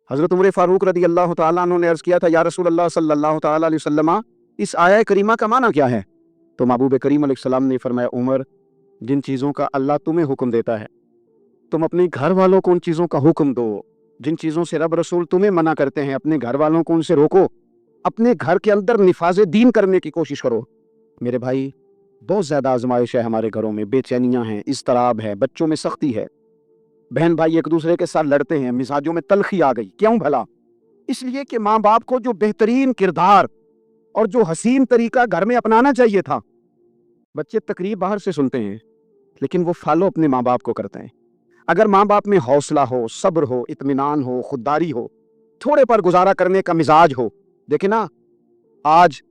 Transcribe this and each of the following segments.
حضرت عمر فاروق رضی اللہ تعالیٰ عنہ نے عرض کیا تھا یا رسول اللہ صلی اللہ تعالیٰ علیہ وسلم اس آیہ کریمہ کا معنی کیا ہے؟ تو محبوب کریم علیہ السلام نے فرمایا عمر جن چیزوں کا اللہ تمہیں حکم دیتا ہے تم اپنے گھر والوں کو ان چیزوں کا حکم دو، جن چیزوں سے رب رسول تمہیں منع کرتے ہیں اپنے گھر والوں کو ان سے روکو، اپنے گھر کے اندر نفاذ دین کرنے کی کوشش کرو۔ میرے بھائی بہت زیادہ آزمائش ہے ہمارے گھروں میں، بے چینیاں ہیں، اضطراب ہے، بچوں میں سختی ہے، بہن بھائی ایک دوسرے کے ساتھ لڑتے ہیں، مزاجوں میں تلخی آ گئی۔ کیوں بھلا؟ اس لیے کہ ماں باپ کو جو بہترین کردار اور جو حسین طریقہ گھر میں اپنانا چاہیے تھا، بچے تقریر باہر سے سنتے ہیں لیکن وہ فالو اپنے ماں باپ کو کرتے ہیں۔ اگر ماں باپ میں حوصلہ ہو، صبر ہو، اطمینان ہو، خودداری ہو، تھوڑے پر گزارا کرنے کا مزاج ہو، دیکھیں نا آج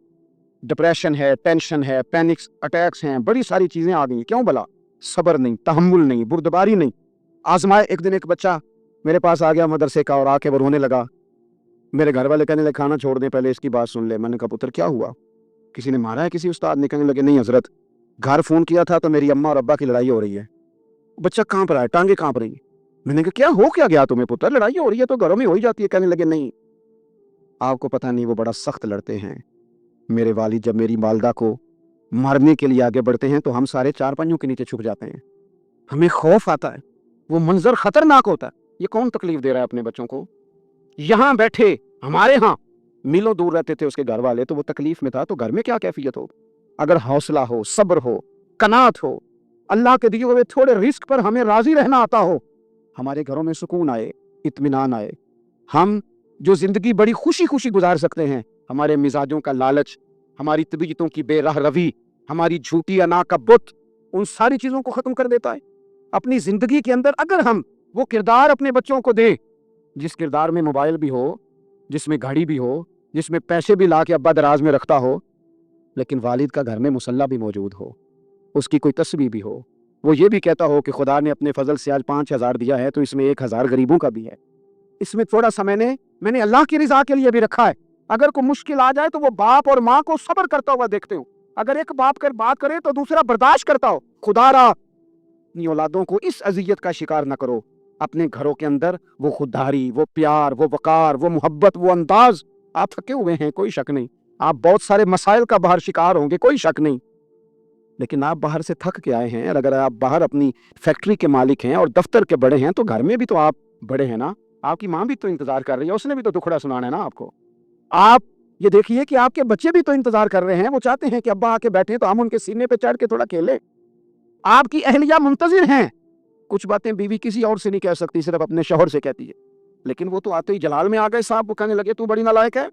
ڈپریشن ہے، ٹینشن ہے، پینکس اٹیکس ہیں، بڑی ساری چیزیں آ گئی۔ کیوں بھلا؟ صبر نہیں، تحمل نہیں، بردباری نہیں۔ آزمائے ایک دن ایک بچہ میرے پاس آ گیا مدرسے کا اور آ کے وہ رونے لگا۔ میرے گھر والے کہنے لگے کھانا چھوڑ دیں پہلے اس کی بات سن لے۔ میں نے کہا پتر کیا ہوا؟ کسی نے مارا ہے کسی استاد نے؟ کہنے لگے نہیں حضرت، گھر فون کیا تھا تو میری اماں اور ابا کی لڑائی ہو رہی ہے۔ بچہ کانپ رہا ہے، ٹانگیں کانپ رہی ہیں۔ میں نے کہا کیا ہو کیا گیا تمہیں پتر؟ لڑائی ہو رہی ہے تو گھروں میں ہو ہی جاتی ہے۔ کہنے لگے نہیں آپ کو پتہ نہیں وہ بڑا سخت لڑتے ہیں۔ میرے والد جب میری والدہ کو مارنے کے لیے آگے بڑھتے ہیں تو ہم سارے چار پنجوں کے نیچے چھپ جاتے ہیں، ہمیں خوف آتا ہے، وہ منظر خطرناک ہوتا ہے۔ یہ کون تکلیف دے رہا ہے اپنے بچوں کو؟ یہاں بیٹھے ہمارے ہاں میلوں دور رہتے تھے اس کے گھر والے تو وہ تکلیف میں تھا، تو گھر میں کیا کیفیت ہو؟ اگر حوصلہ ہو، صبر ہو، قناعت ہو، اللہ کے دیے ہوئے تھوڑے رزق پر ہمیں راضی رہنا آتا ہو، ہمارے گھروں میں سکون آئے، اطمینان آئے، ہم جو زندگی بڑی خوشی خوشی گزار سکتے ہیں۔ ہمارے مزاجوں کا لالچ، ہماری طبیعتوں کی بے راہ روی، ہماری جھوٹی انا کا بت، ان ساری چیزوں کو ختم کر دیتا ہے۔ اپنی زندگی کے اندر اگر ہم وہ کردار اپنے بچوں کو دیں جس کردار میں موبائل بھی ہو، جس میں گھڑی بھی ہو، جس میں پیسے بھی لا کے ابا دراز میں رکھتا ہو، لیکن والد کا گھر میں مصلی بھی موجود ہو، اس کی کوئی تسبیح بھی ہو، وہ یہ بھی کہتا ہو کہ خدا نے اپنے فضل سے آج 5,000 دیا ہے تو اس میں 1,000 غریبوں کا بھی ہے، اس میں تھوڑا سا میں نے اللہ کی رضا کے لیے بھی رکھا ہے۔ اگر کوئی مشکل آ جائے تو وہ باپ اور ماں کو صبر کرتا ہوا دیکھتے ہو، اگر ایک باپ کر بات کرے تو دوسرا برداشت کرتا ہو۔ خدا را اپنی اولادوں کو اس اذیت کا شکار نہ کرو۔ اپنے گھروں کے اندر وہ خودداری، وہ پیار، وہ وقار، وہ محبت، وہ انداز۔ آپ تھکے ہوئے ہیں کوئی شک نہیں، آپ بہت سارے مسائل کا باہر شکار ہوں گے کوئی شک نہیں، لیکن آپ باہر سے تھک کے آئے ہیں، اور اگر آپ باہر اپنی فیکٹری کے مالک ہیں اور دفتر کے بڑے ہیں تو گھر میں بھی تو آپ بڑے ہیں نا، آپ کی ماں بھی تو انتظار کر رہی ہے، اس نے بھی تو دکھڑا سنانا ہے نا آپ کو۔ آپ یہ دیکھیے کہ آپ کے بچے بھی تو انتظار کر رہے ہیں، وہ چاہتے ہیں کہ ابا آ کے بیٹھیں تو ہم ان کے سینے پہ چڑھ کے تھوڑا کھیلیں۔ آپ کی اہلیہ منتظر ہیں، کچھ باتیں بیوی کسی اور سے نہیں کہہ سکتی، صرف اپنے شوہر سے کہتی ہے، لیکن وہ تو آتے ہی جلال میں آ گئے صاحب، وہ کہنے لگے تو بڑی نالائق ہے،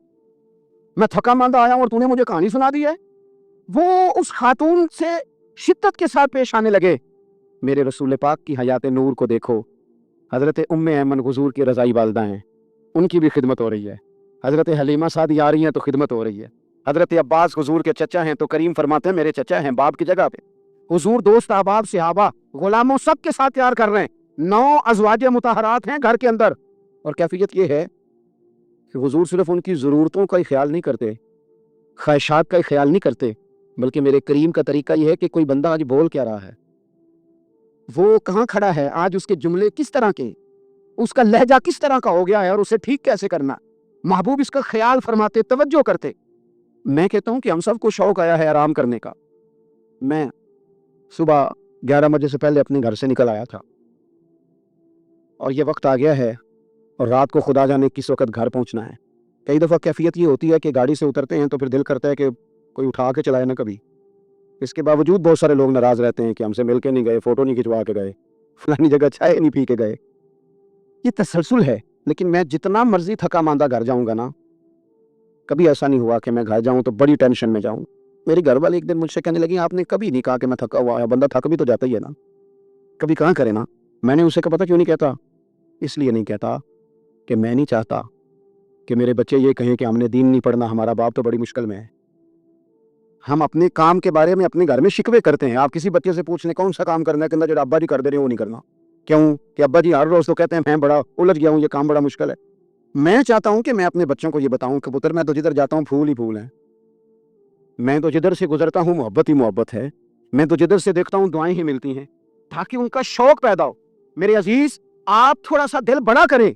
میں تھکا ماندہ آیا ہوں اور تو نے مجھے کہانی سنا دی ہے۔ وہ اس خاتون سے شدت کے ساتھ پیش آنے لگے۔ میرے رسول پاک کی حیات نور کو دیکھو، حضرت ام ایمن حضور کی رضائی والدہ ہیں، ان کی بھی خدمت ہو رہی ہے، حضرت حلیمہ سعدی آ رہی ہیں تو خدمت ہو رہی ہے، حضرت عباس حضور کے چچا ہیں تو کریم فرماتے ہیں میرے چچا ہیں باپ کی جگہ پہ، حضور دوست احباب صحابہ غلاموں سب کے ساتھ تیار کر رہے ہیں، 9 ازواج مطہرات ہیں گھر کے اندر، اور کیفیت یہ ہے کہ حضور صرف ان کی ضرورتوں کا ہی خیال نہیں کرتے، خواہشات کا ہی خیال نہیں کرتے، بلکہ میرے کریم کا طریقہ یہ ہے کہ کوئی بندہ آج بول کیا رہا ہے، وہ کہاں کھڑا ہے آج، اس کے جملے کس طرح کے، اس کا لہجہ کس طرح کا ہو گیا ہے اور اسے ٹھیک کیسے کرنا، محبوب اس کا خیال فرماتے، توجہ کرتے۔ میں کہتا ہوں کہ ہم سب کو شوق آیا ہے آرام کرنے کا۔ میں صبح 11 بجے سے پہلے اپنے گھر سے نکل آیا تھا اور یہ وقت آ گیا ہے اور رات کو خدا جانے کس وقت گھر پہنچنا ہے۔ کئی دفعہ کیفیت یہ ہوتی ہے کہ گاڑی سے اترتے ہیں تو پھر دل کرتا ہے کہ کوئی اٹھا کے چلائے نہ کبھی، اس کے باوجود بہت سارے لوگ ناراض رہتے ہیں کہ ہم سے مل کے نہیں گئے، فوٹو نہیں کھنچوا کے گئے، فلانی جگہ چائے نہیں پی کے گئے۔ یہ تسلسل ہے، لیکن میں جتنا مرضی تھکا ماندہ گھر جاؤں گا نا، کبھی ایسا نہیں ہوا کہ میں گھر جاؤں تو بڑی ٹینشن میں جاؤں۔ میری گھر والی ایک دن مجھ سے کہنے لگی آپ نے کبھی نہیں کہا کہ میں تھکا ہوا ہے، بندہ تھک بھی تو جاتا ہی ہے نا، کبھی کہاں کرے نا۔ میں نے اسے کہا پتہ کیوں نہیں کہتا؟ اس لیے نہیں کہتا کہ میں نہیں چاہتا کہ میرے بچے یہ کہیں کہ ہم نے دین نہیں پڑھنا، ہمارا باپ تو بڑی مشکل میں ہے۔ ہم اپنے کام کے بارے میں اپنے گھر میں شکوے کرتے ہیں، آپ کسی بچے سے پوچھ لیں کون سا کام کرنا ہے، کہ جو ابا جی کر دے رہے ہیں وہ نہیں کرنا۔ کیوں؟ کہ ابا جی ہر روز تو کہتے ہیں میں بڑا الجھ گیا ہوں، یہ کام بڑا مشکل ہے۔ میں چاہتا ہوں کہ میں اپنے بچوں کو یہ بتاؤں کہ پتر میں تو جدھر جاتا ہوں پھول ہی پھول ہیں، میں تو جدھر سے گزرتا ہوں محبت ہی محبت ہے، میں تو جدھر سے دیکھتا ہوں دعائیں ہی ملتی ہیں، تاکہ ان کا شوق پیدا ہو۔ میرے عزیز آپ تھوڑا سا دل بڑا کریں،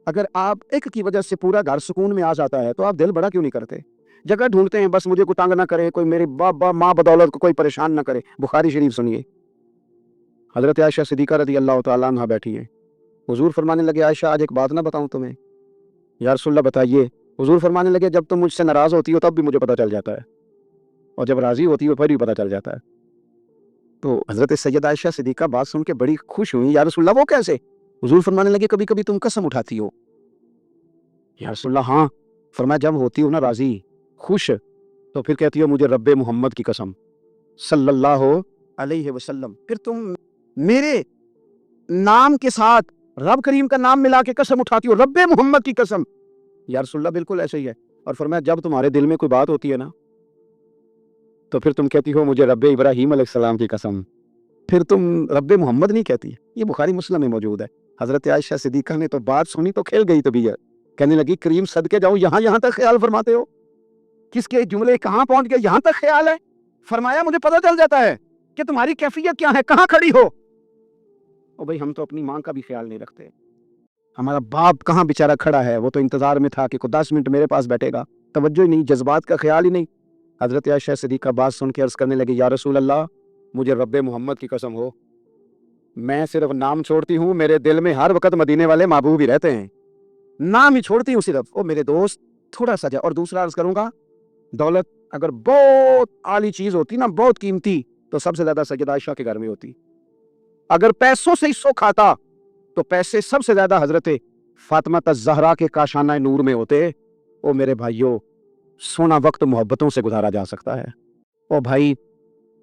اگر آپ ایک کی وجہ سے پورا گھر سکون میں آ جاتا ہے تو آپ دل بڑا کیوں نہیں کرتے؟ جگہ ڈھونڈتے ہیں بس مجھے کوئی تنگ نہ کرے، کوئی میرے ماں بدولت کو کوئی پریشان نہ کرے۔ بخاری شریف سنیے، حضرت عائشہ صدیقہ رضی اللہ تعالیٰ عنہا بیٹھی ہیں، حضور فرمانے لگے عائشہ آج ایک بات نہ بتاؤں تمہیں؟ یا رسول اللہ بتائیے۔ حضور فرمانے لگے جب تم مجھ سے ناراض ہوتی ہو تب بھی مجھے پتہ چل جاتا ہے، اور جب راضی ہوتی ہو پھر بھی پتہ چل جاتا ہے۔ تو حضرت سیدہ عائشہ صدیقہ بات سن کے بڑی خوش ہوئی، یا رسول اللہ وہ کیسے؟ حضور فرمانے لگے کبھی کبھی تم قسم اٹھاتی ہو۔ یا رسول اللہ ہاں۔ فرمایا جب ہوتی ہو نا راضی، خوش، تو پھر کہتی ہو مجھے رب محمد کی قسم صلی اللہ علیہ وسلم، پھر تم میرے نام کے ساتھ رب کریم کا نام ملا کے قسم اٹھاتی ہو، رب محمد کی قسم۔ یا رسول اللہ بالکل ایسے ہی ہے۔ اور فرمایا جب تمہارے دل میں کوئی بات ہوتی ہے نا تو پھر تم کہتی ہو مجھے رب ابراہیم علیہ السلام کی قسم، پھر تم رب محمد نہیں کہتی۔ یہ بخاری مسلم میں موجود ہے۔ حضرت عائشہ صدیقہ نے تو بات سنی تو کھل گئی طبیعت، کہنے لگی کریم صدقے جاؤں، یہاں تک خیال فرماتے ہو؟ کس کے جملے کہاں پہنچ گئے، یہاں تک خیال ہے؟ فرمایا مجھے پتہ چل جاتا ہے کہ تمہاری کیفیت کیا ہے، کہاں کھڑی ہو۔ او بھائی ہم تو اپنی ماں کا بھی خیال نہیں رکھتے، ہمارا باپ کہاں بیچارہ کھڑا ہے، وہ تو انتظار میں تھا کہ کوئی 10 منٹ میرے پاس بیٹھے گا، توجہ ہی نہیں، جذبات کا خیال ہی نہیں۔ حضرت عائشہ صدیقہ بات سن کے عرض کرنے لگی یا رسول اللہ مجھے رب محمد کی قسم ہو، میں صرف نام چھوڑتی ہوں، میرے دل میں ہر وقت مدینے والے محبوب ہی رہتے ہیں، نام ہی چھوڑتی ہوں صرف، او میرے دوست تھوڑا سا جا۔ اور دوسرا عرض کروں گا، دولت اگر بہت اعلی چیز ہوتی نا، بہت قیمتی، تو سب سے زیادہ سیدہ عائشہ کے گھر میں ہوتی۔ اگر پیسوں سے حصوں کھاتا تو پیسے سب سے زیادہ حضرت فاطمہ الزہرا کے کاشانہ نور میں ہوتے۔ او میرے بھائیوں، سونا وقت محبتوں سے گزارا جا سکتا ہے۔ او بھائی،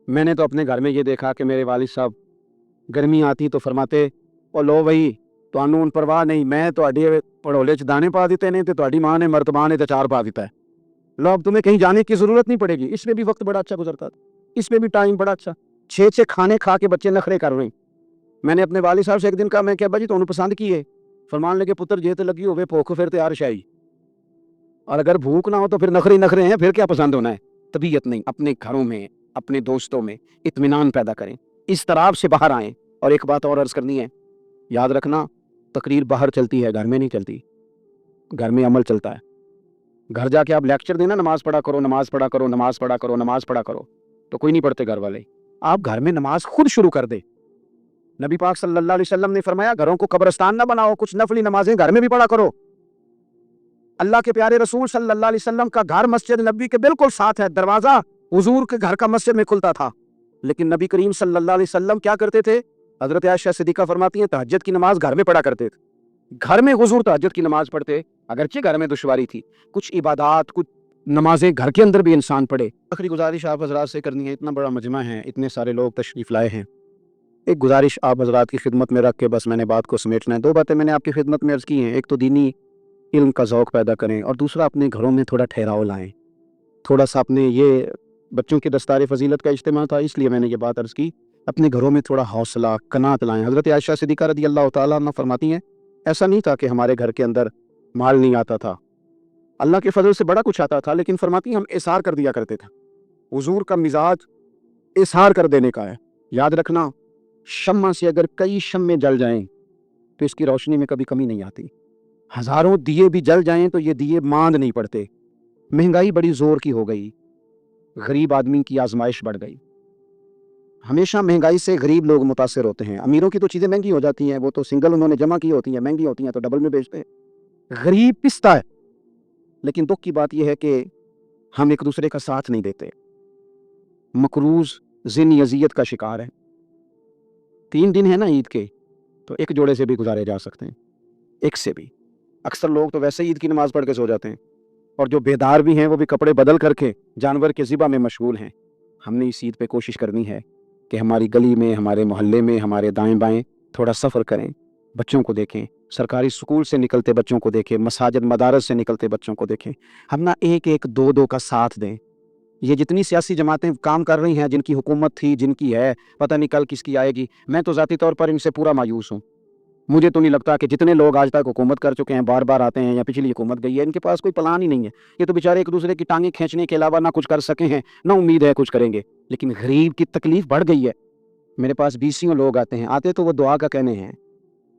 میں نے تو اپنے گھر میں یہ دیکھا کہ میرے والد صاحب گرمی آتی تو فرماتے او لو بھائی تانوں پرواہ نہیں، میں تہاڈے پڑھولے چ دانے پا دیتے نے تے تہاڈی ماں نے مرتبہ نے تے چار پا دیتا ہے، لو اب تمہیں کہیں جانے کی ضرورت نہیں پڑے گی۔ اس میں بھی وقت بڑا اچھا گزرتا تھا، اس میں بھی ٹائم بڑا اچھا، 6 کھانے کھا کے بچے نخرے کر رہے ہیں۔ میں نے اپنے والد صاحب سے ایک دن کہا، میں کیا ابا جی تانوں پسند کی ہے؟ فرمان لگے پتر جے تے لگی ہوے بھوک پھر تے عرش آئی، اور اگر بھوک نہ ہو تو پھر نخرے ہیں، پھر کیا پسند ہونا ہے؟ طبیعت نہیں، اپنے گھروں میں اپنے دوستوں میں اطمینان پیدا کریں، اس طرح سے باہر آئیں۔ اور ایک بات اور عرض کرنی ہے، یاد رکھنا تقریر باہر چلتی ہے، گھر میں نہیں چلتی، گھر میں عمل چلتا ہے۔ گھر جا کے آپ لیکچر دینا نماز پڑھا کرو، نماز پڑھا کرو، نماز پڑھا کرو، نماز پڑھا کرو، تو کوئی نہیں پڑھتے گھر والے۔ آپ گھر میں نماز خود شروع کر دے۔ نبی پاک صلی اللہ علیہ وسلم نے فرمایا گھروں کو قبرستان نہ بناؤ، کچھ نفلی نمازیں گھر میں بھی پڑھا کرو۔ اللہ کے پیارے رسول صلی اللہ علیہ وسلم کا گھر مسجد نبی کے بالکل ساتھ ہے، دروازہ حضور کے گھر کا مسجد میں کھلتا تھا، لیکن نبی کریم صلی اللہ علیہ وسلم کیا کرتے تھے؟ حضرت عائشہ صدیقہ فرماتی ہیں تہجد کی نماز گھر میں پڑھا کرتے تھے۔ گھر میں حضور تہجد کی نماز پڑھتے، اگرچہ گھر میں دشواری تھی، کچھ عبادات کچھ نمازیں گھر کے اندر بھی انسان پڑھے۔ آخری گزارش آپ حضرات سے کرنی ہے، اتنا بڑا مجمع ہے، اتنے سارے لوگ تشریف لائے ہیں، ایک گزارش آپ حضرات کی خدمت میں رکھ کے بس میں نے بات کو سمیٹنا ہے۔ 2 باتیں میں نے آپ کی خدمت میں عرض کی ہیں، ایک تو دینی علم کا ذوق پیدا کریں، اور دوسرا اپنے گھروں میں تھوڑا ٹھہراؤ لائیں، تھوڑا سا اپنے یہ بچوں کی دستار فضیلت کا اجتماع تھا اس لیے میں نے یہ بات عرض کی، اپنے گھروں میں تھوڑا حوصلہ قناعت لائیں۔ حضرت عائشہ صدیقہ رضی اللہ تعالیٰ عنہ فرماتی ہیں ایسا نہیں تھا کہ ہمارے گھر کے اندر مال نہیں آتا تھا، اللہ کے فضل سے بڑا کچھ آتا تھا، لیکن فرماتی ہیں ہم اظہار کر دیا کرتے تھے۔ حضور کا مزاج اظہار کر دینے کا ہے۔ یاد رکھنا شمع سے اگر کئی شمع جل جائیں تو اس کی روشنی میں کبھی کمی نہیں آتی، ہزاروں دیے بھی جل جائیں تو یہ دیے ماند نہیں پڑتے۔ مہنگائی بڑی زور کی ہو گئی، غریب آدمی کی آزمائش بڑھ گئی، ہمیشہ مہنگائی سے غریب لوگ متاثر ہوتے ہیں۔ امیروں کی تو چیزیں مہنگی ہو جاتی ہیں، وہ تو سنگل انہوں نے جمع کی ہوتی ہیں، مہنگی ہوتی ہیں تو ڈبل میں بیچتے ہیں، غریب پستا ہے۔ لیکن دکھ کی بات یہ ہے کہ ہم ایک دوسرے کا ساتھ نہیں دیتے، مقروض ذہنی اذیت کا شکار ہے۔ 3 دن ہے نا عید کے، تو ایک جوڑے سے بھی گزارے جا سکتے ہیں، ایک سے بھی۔ اکثر لوگ تو ویسے عید کی نماز پڑھ کے سو جاتے ہیں، اور جو بیدار بھی ہیں وہ بھی کپڑے بدل کر کے جانور کے ذبح میں مشغول ہیں۔ ہم نے اس عید پہ کوشش کرنی ہے کہ ہماری گلی میں، ہمارے محلے میں، ہمارے دائیں بائیں تھوڑا سفر کریں، بچوں کو دیکھیں، سرکاری سکول سے نکلتے بچوں کو دیکھیں، مساجد مدارس سے نکلتے بچوں کو دیکھیں، ہم نہ ایک ایک دو دو کا ساتھ دیں۔ یہ جتنی سیاسی جماعتیں کام کر رہی ہیں، جن کی حکومت تھی، جن کی ہے، پتہ نہیں کل کس کی آئے گی، میں تو ذاتی طور پر ان سے پورا مایوس ہوں۔ مجھے تو نہیں لگتا کہ جتنے لوگ آج تک حکومت کر چکے ہیں، بار بار آتے ہیں یا پچھلی حکومت گئی ہے، ان کے پاس کوئی پلان ہی نہیں ہے۔ یہ تو بیچارے ایک دوسرے کی ٹانگیں کھینچنے کے علاوہ نہ کچھ کر سکے ہیں، نہ امید ہے کچھ کریں گے۔ لیکن غریب کی تکلیف بڑھ گئی ہے۔ میرے پاس 20 لوگ آتے ہیں، آتے تو وہ دعا کا کہنے ہیں،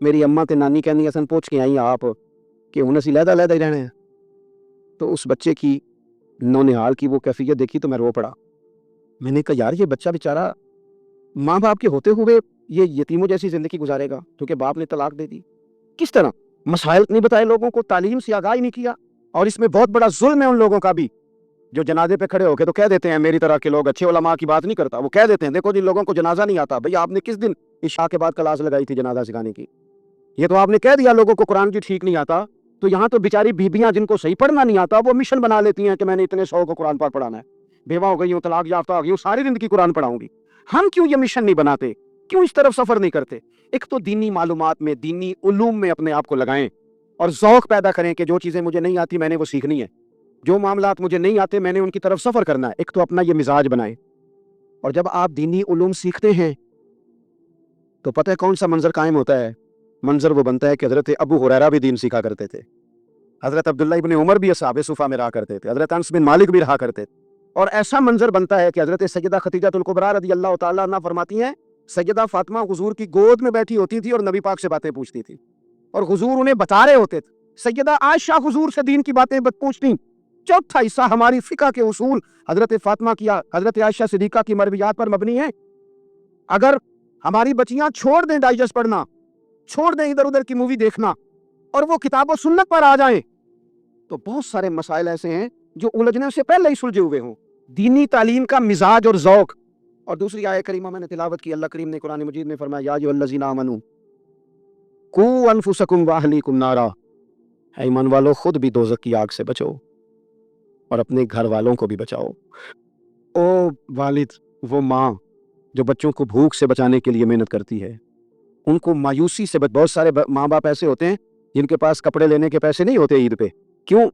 میری اماں تے نانی کہندی اسن پوچھ کے آئی آپ کہ ہن اسی علیحدہ علیحدہ ہی رہنے ہیں. تو اس بچے کی نونہال کی وہ کیفیت دیکھی تو میں رو پڑا. میں نے کہا یار یہ بچہ بیچارہ ماں باپ کے ہوتے ہوئے یہ یتیموں جیسی زندگی گزارے گا کیونکہ باپ نے طلاق دے دی. کس طرح مسائل نہیں بتائے لوگوں کو, تعلیم سے آگاہی نہیں کیا. اور اس میں بہت بڑا ظلم ہے ان لوگوں کا بھی جو جنازے پہ کھڑے ہو کے تو کہہ دیتے ہیں, میری طرح کے لوگ اچھے علماء کی بات نہیں کرتا, وہ کہہ دیتے ہیں دیکھو جن لوگوں کو جنازہ نہیں آتا. بھئی آپ نے کس دن عشاء کے بعد کلاس لگائی تھی جنازہ سکھانے کی؟ یہ تو آپ نے کہہ دیا لوگوں کو قرآن کی ٹھیک نہیں آتا. تو یہاں تو بیچاری بیبیاں جن کو صحیح پڑھنا نہیں آتا وہ مشن بنا لیتی ہیں کہ میں نے اتنے 100 کو قرآن پاک پڑھانا ہے, بیوہ ہو گئی ہوں, طلاق یافتہ ہو گئی ہوں, ساری زندگی قرآن پڑھاؤں گی. ہم کیوں یہ مشن نہیں بناتے, کیوں اس طرف سفر نہیں کرتے؟ ایک تو دینی معلومات میں, دینی علوم میں اپنے آپ کو لگائیں اور ذوق پیدا کریں کہ جو چیزیں مجھے نہیں آتی میں نے وہ سیکھنی ہے, جو معاملات مجھے نہیں آتے میں نے ان کی طرف سفر کرنا ہے. ایک تو اپنا یہ مزاج بنائیں. اور جب آپ دینی علوم سیکھتے ہیں تو پتہ ہے کون سا منظر قائم ہوتا ہے؟ منظر وہ بنتا ہے کہ حضرت ابو ہریرہ بھی دین سیکھا کرتے تھے, حضرت عبداللہ ابن عمر بھی اصحاب صفہ میں رہا کرتے تھے, حضرت انس بن مالک بھی رہا کرتے تھے. اور ایسا منظر بنتا ہے کہ حضرت سیدہ خدیجہ الکبریٰ رضی اللہ تعالیٰ عنہ فرماتی ہیں سیدہ فاطمہ حضور کی گود میں بیٹھی ہوتی تھی اور نبی پاک سے باتیں پوچھتی تھی اور حضور انہیں بتا رہے ہوتے تھے. سیدہ عائشہ حضور سے دین کی باتیں پوچھتی. چوتھا حصہ ہماری فقہ کے اصول حضرت فاطمہ کی, حضرت عائشہ صدیقہ کی مرویات پر مبنی ہیں. اگر ہماری بچیاں چھوڑ دیں ڈائجسٹ پڑھنا, چھوڑ دیں ادھر ادھر کی مووی دیکھنا اور وہ کتاب و سنت پر آ جائیں تو بہت سارے مسائل ایسے ہیں جو الجھنے سے پہلے ہی سلجھے ہوئے ہوں. دینی تعلیم کا مزاج اور ذوق. اور دوسری آیت کریمہ میں نے تلاوت کی, اللہ کریم نے قرآن مجید میں فرمایا یا ایھا الذین آمنوا قوا انفسکم واہلیکم نارا, اے ایمان والو خود بھی دوزخ کی آگ سے بچو اور اپنے گھر والوں کو بھی بچاؤ. او والد, وہ ماں جو بچوں کو بھوک سے بچانے کے لیے محنت کرتی ہے, ان کو مایوسی سے بہت سارے ماں باپ ایسے ہوتے ہیں جن کے پاس کپڑے لینے کے پیسے نہیں ہوتے عید پہ. کیوں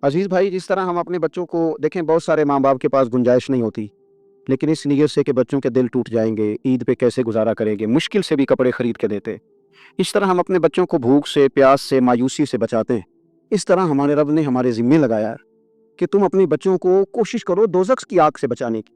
عزیز بھائی؟ جس طرح ہم اپنے بچوں کو دیکھیں, بہت سارے ماں باپ کے پاس گنجائش نہیں ہوتی لیکن اس نیت سے کہ بچوں کے دل ٹوٹ جائیں گے, عید پہ کیسے گزارا کریں گے, مشکل سے بھی کپڑے خرید کے دیتے. اس طرح ہم اپنے بچوں کو بھوک سے, پیاس سے, مایوسی سے بچاتے ہیں. اس طرح ہمارے رب نے ہمارے ذمے لگایا کہ تم اپنے بچوں کو کوشش کرو دوزخ کی آگ سے بچانے کی.